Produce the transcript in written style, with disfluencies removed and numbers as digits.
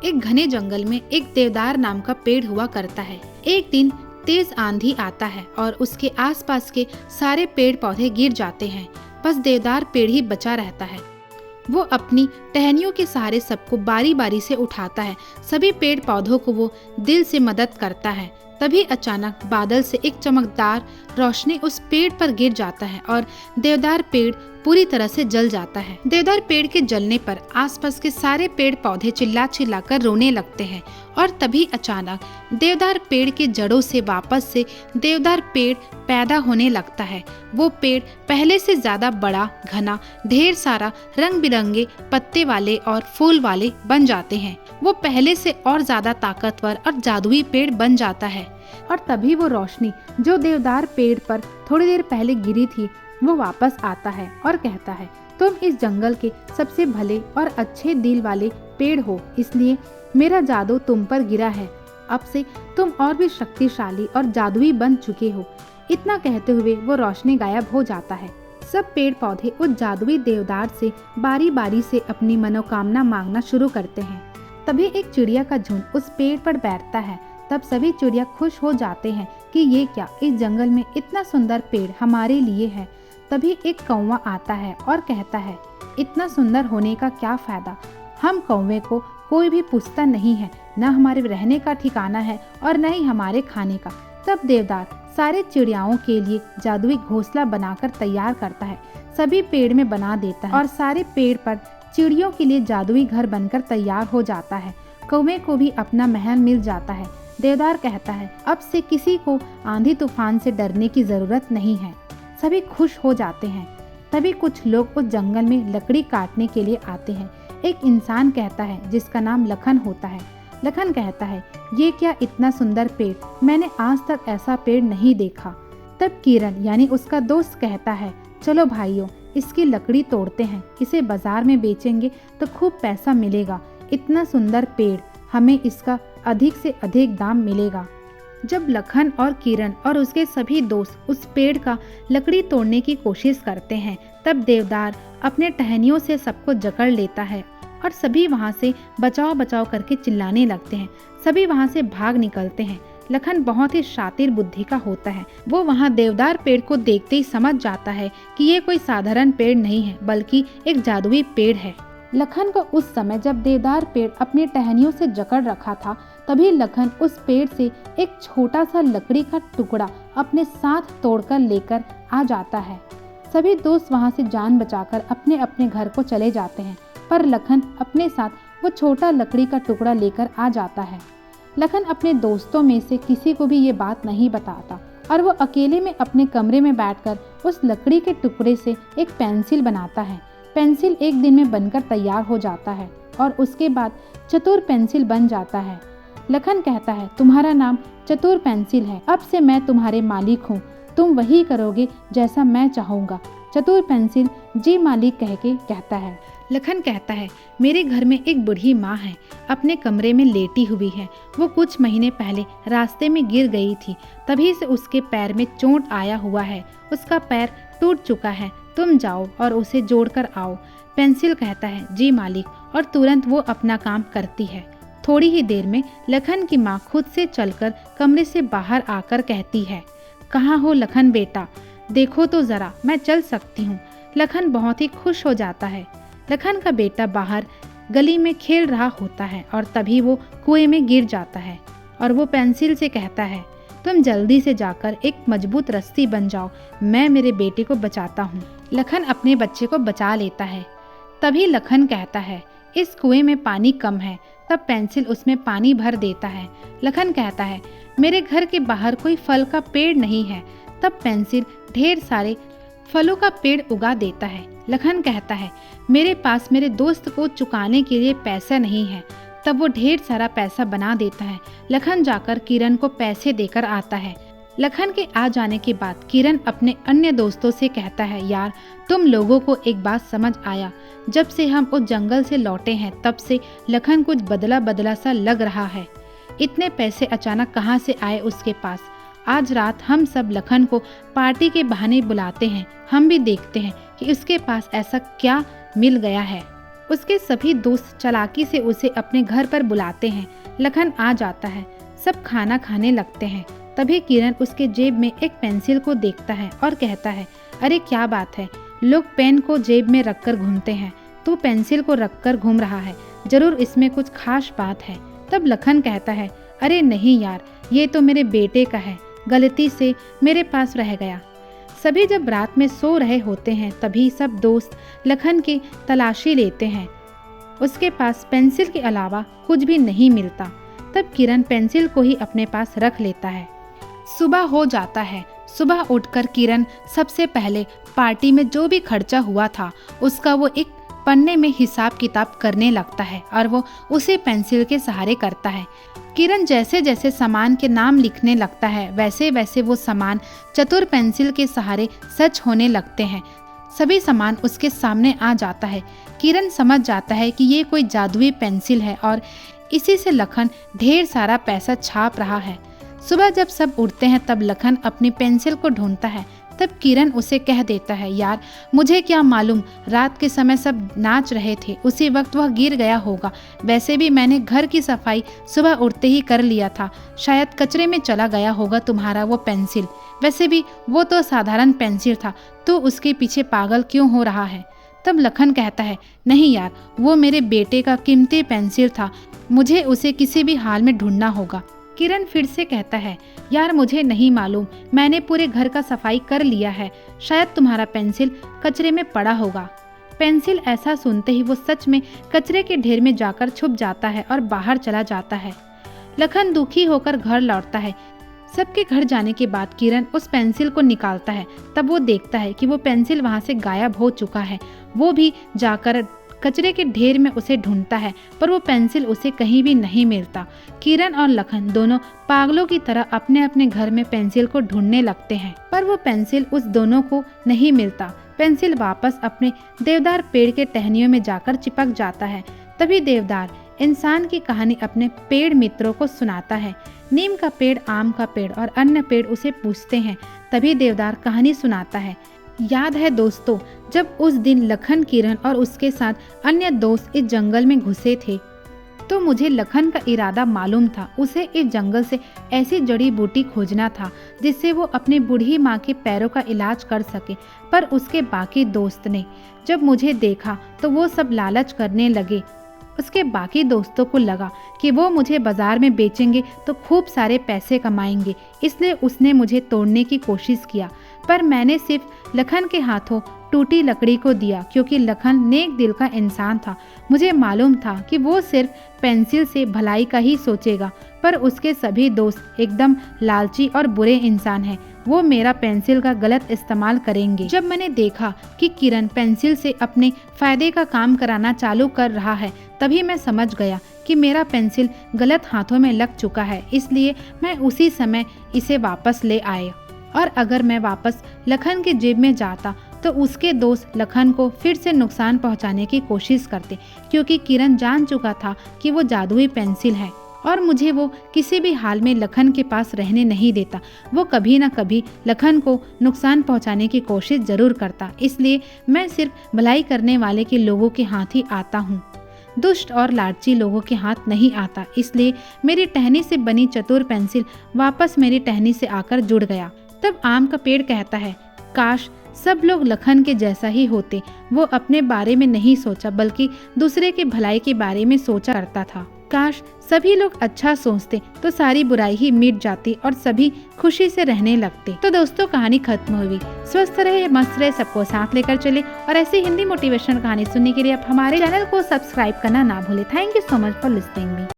एक घने जंगल में एक देवदार नाम का पेड़ हुआ करता है। एक दिन तेज आंधी आता है और उसके आसपास के सारे पेड़ पौधे गिर जाते हैं। बस देवदार पेड़ ही बचा रहता है। वो अपनी टहनियों के सहारे सबको बारी बारी से उठाता है। सभी पेड़ पौधों को वो दिल से मदद करता है। तभी अचानक बादल से एक चमकदार रोशनी उस पेड़ पर गिर जाता है और देवदार पेड़ पूरी तरह से जल जाता है। देवदार पेड़ के जलने पर आसपास के सारे पेड़ पौधे चिल्ला चिल्ला कर रोने लगते हैं और तभी अचानक देवदार पेड़ के जड़ों से वापस से देवदार पेड़ पैदा होने लगता है। वो पेड़ पहले से ज्यादा बड़ा, घना, ढेर सारा रंग बिरंगे पत्ते वाले और फूल वाले बन जाते हैं। वो पहले से और ज्यादा ताकतवर और जादुई पेड़ बन जाता है। और तभी वो रोशनी जो देवदार पेड़ पर थोड़ी देर पहले गिरी थी वो वापस आता है और कहता है, तुम इस जंगल के सबसे भले और अच्छे दिल वाले पेड़ हो, इसलिए मेरा जादू तुम पर गिरा है। अब से तुम और भी शक्तिशाली और जादुई बन चुके हो। इतना कहते हुए वो रोशनी गायब हो जाता है। सब पेड़ पौधे उस जादुई देवदार से बारी बारी से अपनी मनोकामना मांगना शुरू करते हैं। तभी एक चिड़िया का झुंड उस पेड़ पर बैठता है। तब सभी चिड़िया खुश हो जाते हैं कि ये क्या, इस जंगल में इतना सुंदर पेड़ हमारे लिए है। तभी एक कौवा आता है और कहता है, इतना सुंदर होने का क्या फायदा, हम कौवे को कोई भी पूछता नहीं है, न हमारे रहने का ठिकाना है और न ही हमारे खाने का। तब देवदार सारे चिड़ियाओं के लिए जादुई घोंसला बनाकर तैयार करता है, सभी पेड़ में बना देता है और सारे पेड़ पर चिड़ियों के लिए जादुई घर बनकर तैयार हो जाता है। कौवे को भी अपना महल मिल जाता है। देवदार कहता है, अब से किसी को आंधी तूफान से डरने की जरूरत नहीं है। सभी खुश हो जाते हैं। तभी कुछ लोग उस जंगल में लकड़ी काटने के लिए आते हैं। एक इंसान कहता है जिसका नाम लखन होता है। लखन कहता है, ये क्या इतना सुंदर पेड़, मैंने आज तक ऐसा पेड़ नहीं देखा। तब किरण यानी उसका दोस्त कहता है, चलो भाइयों, इसकी लकड़ी तोड़ते हैं, इसे बाजार में बेचेंगे तो खूब पैसा मिलेगा। इतना सुंदर पेड़, हमें इसका अधिक से अधिक दाम मिलेगा। जब लखन और किरण और उसके सभी दोस्त उस पेड़ का लकड़ी तोड़ने की कोशिश करते हैं, तब देवदार अपने टहनियों से सबको जकड़ लेता है और सभी वहां से बचाओ बचाओ करके चिल्लाने लगते हैं। सभी वहां से भाग निकलते हैं। लखन बहुत ही शातिर बुद्धि का होता है। वो वहां देवदार पेड़ को देखते ही समझ जाता है कि ये कोई साधारण पेड़ नहीं है, बल्कि एक जादुई पेड़ है। लखन को उस समय जब देवदार पेड़ अपनी टहनियों से जकड़ रखा था, तभी लखन उस पेड़ से एक छोटा सा लकड़ी का टुकड़ा अपने साथ तोड़कर लेकर आ जाता है। सभी दोस्त वहां से जान बचाकर अपने अपने घर को चले जाते हैं, पर लखन अपने साथ वो छोटा लकड़ी का टुकड़ा लेकर आ जाता है। लखन अपने दोस्तों में से किसी को भी ये बात नहीं बताता और वो अकेले में अपने कमरे में बैठकर उस लकड़ी के टुकड़े से एक पेंसिल बनाता है। पेंसिल एक दिन में बनकर तैयार हो जाता है और उसके बाद चतुर पेंसिल बन जाता है। लखन कहता है, तुम्हारा नाम चतुर पेंसिल है, अब से मैं तुम्हारे मालिक हूँ, तुम वही करोगे जैसा मैं चाहूँगा। चतुर पेंसिल जी मालिक कह के कहता है। लखन कहता है, मेरे घर में एक बूढ़ी माँ है, अपने कमरे में लेटी हुई है। वो कुछ महीने पहले रास्ते में गिर गई थी, तभी से उसके पैर में चोट आया हुआ है, उसका पैर टूट चुका है, तुम जाओ और उसे जोड़कर आओ। पेंसिल कहता है, जी मालिक, और तुरंत वो अपना काम करती है। थोड़ी ही देर में लखन की माँ खुद से चलकर कमरे से बाहर आकर कहती है, कहाँ हो लखन बेटा, देखो तो जरा, मैं चल सकती हूँ। लखन बहुत ही खुश हो जाता है। लखन का बेटा बाहर गली में खेल रहा होता है और तभी वो कुएं में गिर जाता है और वो पेंसिल से कहता है, तुम जल्दी से जाकर एक मजबूत रस्सी बन जाओ, मैं मेरे बेटे को बचाता हूँ। लखन अपने बच्चे को बचा लेता है। तभी लखन कहता है, इस कुएं में पानी कम है। तब पेंसिल उसमें पानी भर देता है। लखन कहता है, मेरे घर के बाहर कोई फल का पेड़ नहीं है। तब पेंसिल ढेर सारे फलों का पेड़ उगा देता है। लखन कहता है, मेरे पास मेरे दोस्त को चुकाने के लिए पैसा नहीं है। तब वो ढेर सारा पैसा बना देता है। लखन जाकर किरण को पैसे देकर आता है। लखन के आ जाने के बाद किरण अपने अन्य दोस्तों से कहता है, यार तुम लोगों को एक बात समझ आया, जब से हम उस जंगल से लौटे हैं तब से लखन कुछ बदला बदला सा लग रहा है। इतने पैसे अचानक कहाँ से आए उसके पास। आज रात हम सब लखन को पार्टी के बहाने बुलाते हैं, हम भी देखते हैं कि उसके पास ऐसा क्या मिल गया है। उसके सभी दोस्त चालाकी से उसे अपने घर पर बुलाते हैं। लखन आ जाता है, सब खाना खाने लगते हैं। तभी किरण उसके जेब में एक पेंसिल को देखता है और कहता है, अरे क्या बात है, लोग पेन को जेब में रखकर घूमते हैं, तू पेंसिल को रखकर घूम रहा है, जरूर इसमें कुछ खास बात है। तब लखन कहता है, अरे नहीं यार, ये तो मेरे बेटे का है, गलती से मेरे पास रह गया। सभी जब रात में सो रहे होते हैं तभी सब दोस्त लखन की तलाशी लेते हैं। उसके पास पेंसिल के अलावा कुछ भी नहीं मिलता। तब किरण पेंसिल को ही अपने पास रख लेता है। सुबह हो जाता है। सुबह उठकर किरण सबसे पहले पार्टी में जो भी खर्चा हुआ था उसका वो एक पन्ने में हिसाब किताब करने लगता है और वो उसे पेंसिल के सहारे करता है। किरण जैसे जैसे सामान के नाम लिखने लगता है वैसे वैसे वो सामान चतुर पेंसिल के सहारे सच होने लगते हैं। सभी सामान उसके सामने आ जाता है। किरण समझ जाता है कि ये कोई जादुई पेंसिल है और इसी से लखन ढेर सारा पैसा छाप रहा है। सुबह जब सब उठते हैं तब लखन अपनी पेंसिल को ढूंढता है। तब किरण उसे कह देता है, यार मुझे क्या मालूम, रात के समय सब नाच रहे थे, उसी वक्त वह गिर गया होगा। वैसे भी मैंने घर की सफाई सुबह उठते ही कर लिया था, शायद कचरे में चला गया होगा तुम्हारा वो पेंसिल। वैसे भी वो तो साधारण पेंसिल था, तो उसके पीछे पागल क्यों हो रहा है। तब लखन कहता है, नहीं यार, वो मेरे बेटे का कीमती पेंसिल था, मुझे उसे किसी भी हाल में ढूंढना होगा। किरण फिर से कहता है, यार मुझे नहीं मालूम, मैंने पूरे घर का सफाई कर लिया है, शायद तुम्हारा पेंसिल कचरे में पड़ा होगा। पेंसिल ऐसा सुनते ही वो सच में कचरे के ढेर में जाकर छुप जाता है और बाहर चला जाता है। लखन दुखी होकर घर लौटता है। सबके घर जाने के बाद किरण उस पेंसिल को निकालता है। तब वो देखता है कि वो पेंसिल वहां से गायब हो चुका है। वो भी जाकर कचरे के ढेर में उसे ढूंढता है पर वो पेंसिल उसे कहीं भी नहीं मिलता। किरण और लखन दोनों पागलों की तरह अपने अपने घर में पेंसिल को ढूंढने लगते हैं पर वो पेंसिल उस दोनों को नहीं मिलता। पेंसिल वापस अपने देवदार पेड़ के टहनियों में जाकर चिपक जाता है। तभी देवदार इंसान की कहानी अपने पेड़ मित्रों को सुनाता है। नीम का पेड़, आम का पेड़ और अन्य पेड़ उसे पूछते हैं। तभी देवदार कहानी सुनाता है। याद है दोस्तों, जब उस दिन लखन, किरण और उसके साथ अन्य दोस्त इस जंगल में घुसे थे तो मुझे लखन का इरादा मालूम था। उसे इस जंगल से ऐसी जड़ी बूटी खोजना था जिससे वो अपनी बूढ़ी माँ के पैरों का इलाज कर सके। पर उसके बाकी दोस्त ने जब मुझे देखा तो वो सब लालच करने लगे। उसके बाकी दोस्तों को लगा कि वो मुझे बाजार में बेचेंगे तो खूब सारे पैसे कमाएंगे, इसलिए उसने मुझे तोड़ने की कोशिश किया। पर मैंने सिर्फ लखन के हाथों टूटी लकड़ी को दिया क्योंकि लखन नेक दिल का इंसान था। मुझे मालूम था कि वो सिर्फ पेंसिल से भलाई का ही सोचेगा, पर उसके सभी दोस्त एकदम लालची और बुरे इंसान हैं। वो मेरा पेंसिल का गलत इस्तेमाल करेंगे। जब मैंने देखा कि किरण पेंसिल से अपने फायदे का काम कराना चालू कर रहा है तभी मैं समझ गया कि मेरा पेंसिल गलत हाथों में लग चुका है, इसलिए मैं उसी समय इसे वापस ले आए। और अगर मैं वापस लखन के जेब में जाता तो उसके दोस्त लखन को फिर से नुकसान पहुंचाने की कोशिश करते क्योंकि किरण जान चुका था कि वो जादुई पेंसिल है और मुझे वो किसी भी हाल में लखन के पास रहने नहीं देता। वो कभी ना कभी लखन को नुकसान पहुंचाने की कोशिश जरूर करता, इसलिए मैं सिर्फ भलाई करने वाले के लोगों के हाथ ही आता हूँ, दुष्ट और लालची लोगों के हाथ नहीं आता। इसलिए मेरी टहनी से बनी चतुर पेंसिल वापस मेरी टहनी से आकर जुड़ गया। तब आम का पेड़ कहता है, काश सब लोग लखन के जैसा ही होते। वो अपने बारे में नहीं सोचा बल्कि दूसरे के भलाई के बारे में सोचा करता था। काश सभी लोग अच्छा सोचते तो सारी बुराई ही मिट जाती और सभी खुशी से रहने लगते। तो दोस्तों, कहानी खत्म हुई। स्वस्थ रहे, मस्त रहे, सबको साथ लेकर चले और ऐसी हिंदी मोटिवेशनल कहानी सुनने के लिए आप हमारे चैनल को सब्सक्राइब करना ना भूले। Thank you so much for listening me.